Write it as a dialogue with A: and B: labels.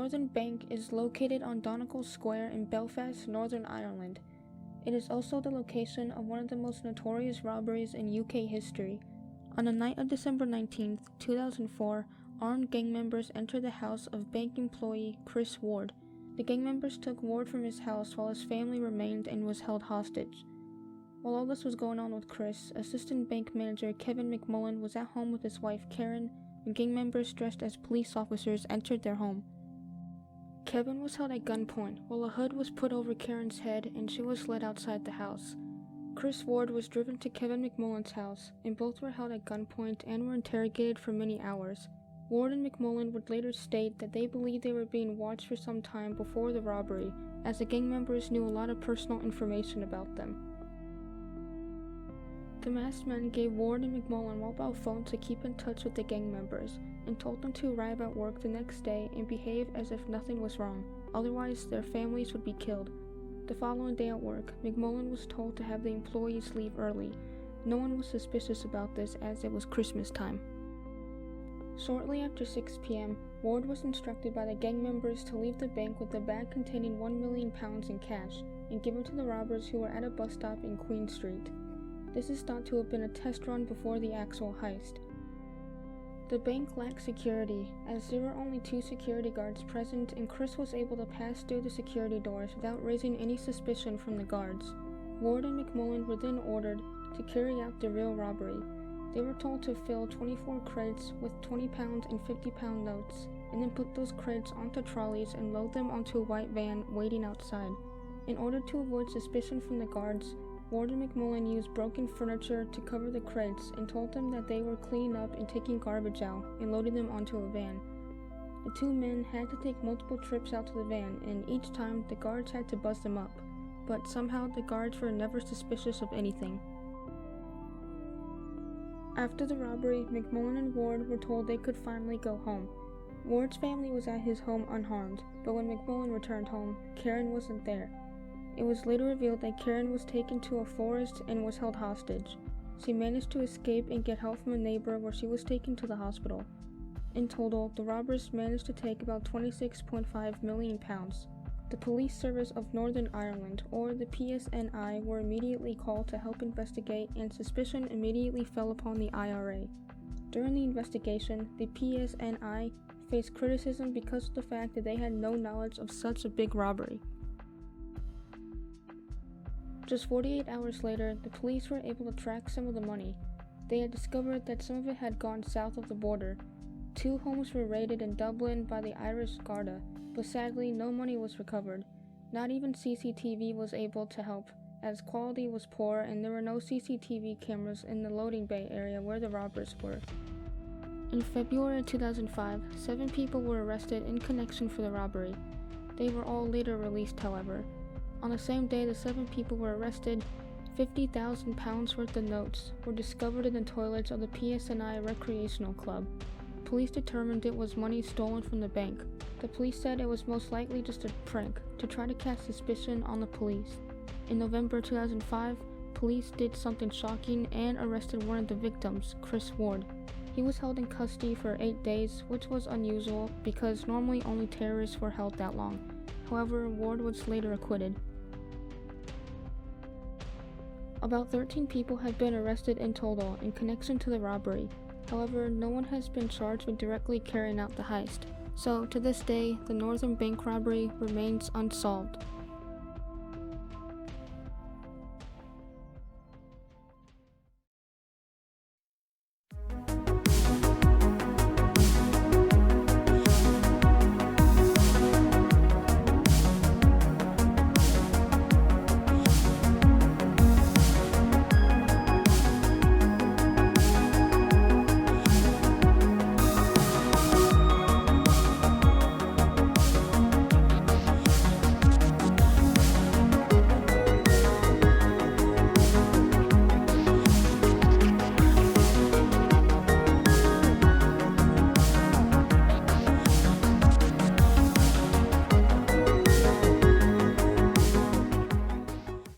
A: Northern Bank is located on Donegal Square in Belfast, Northern Ireland. It is also the location of one of the most notorious robberies in UK history. On the night of December 19, 2004, armed gang members entered the house of bank employee Chris Ward. The gang members took Ward from his house while his family remained and was held hostage. While all this was going on with Chris, assistant bank manager Kevin McMullen was at home with his wife Karen when gang members dressed as police officers entered their home. Kevin was held at gunpoint while a hood was put over Karen's head and she was led outside the house. Chris Ward was driven to Kevin McMullen's house and both were held at gunpoint and were interrogated for many hours. Ward and McMullen would later state that they believed they were being watched for some time before the robbery, as the gang members knew a lot of personal information about them. The masked men gave Ward and McMullen mobile phones to keep in touch with the gang members, and told them to arrive at work the next day and behave as if nothing was wrong, otherwise their families would be killed. The following day at work, McMullen was told to have the employees leave early. No one was suspicious about this as it was Christmas time. Shortly after 6 p.m., Ward was instructed by the gang members to leave the bank with a bag containing £1 million in cash and give it to the robbers who were at a bus stop in Queen Street. This is thought to have been a test run before the actual heist. The bank lacked security, as there were only 2 security guards present and Chris was able to pass through the security doors without raising any suspicion from the guards. Ward and McMullen were then ordered to carry out the real robbery. They were told to fill 24 crates with £20 and £50 notes, and then put those crates onto trolleys and load them onto a white van waiting outside. In order to avoid suspicion from the guards, Ward and McMullen used broken furniture to cover the crates and told them that they were cleaning up and taking garbage out and loading them onto a van. The 2 men had to take multiple trips out to the van, and each time the guards had to buzz them up, but somehow the guards were never suspicious of anything. After the robbery, McMullen and Ward were told they could finally go home. Ward's family was at his home unharmed, but when McMullen returned home, Karen wasn't there. It was later revealed that Karen was taken to a forest and was held hostage. She managed to escape and get help from a neighbor where she was taken to the hospital. In total, the robbers managed to take about £26.5 million. The Police Service of Northern Ireland, or the PSNI, were immediately called to help investigate, and suspicion immediately fell upon the IRA. During the investigation, the PSNI faced criticism because of the fact that they had no knowledge of such a big robbery. Just 48 hours later, the police were able to track some of the money. They had discovered that some of it had gone south of the border. 2 homes were raided in Dublin by the Irish Garda, but sadly no money was recovered. Not even CCTV was able to help, as quality was poor and there were no CCTV cameras in the loading bay area where the robbers were. In February 2005, 7 people were arrested in connection for the robbery. They were all later released, however. On the same day the 7 people were arrested, £50,000 worth of notes were discovered in the toilets of the PSNI Recreational Club. Police determined it was money stolen from the bank. The police said it was most likely just a prank to try to cast suspicion on the police. In November 2005, police did something shocking and arrested one of the victims, Chris Ward. He was held in custody for 8 days, which was unusual because normally only terrorists were held that long. However, Ward was later acquitted. About 13 people have been arrested in total in connection to the robbery. However, no one has been charged with directly carrying out the heist. So, to this day, the Northern Bank robbery remains unsolved.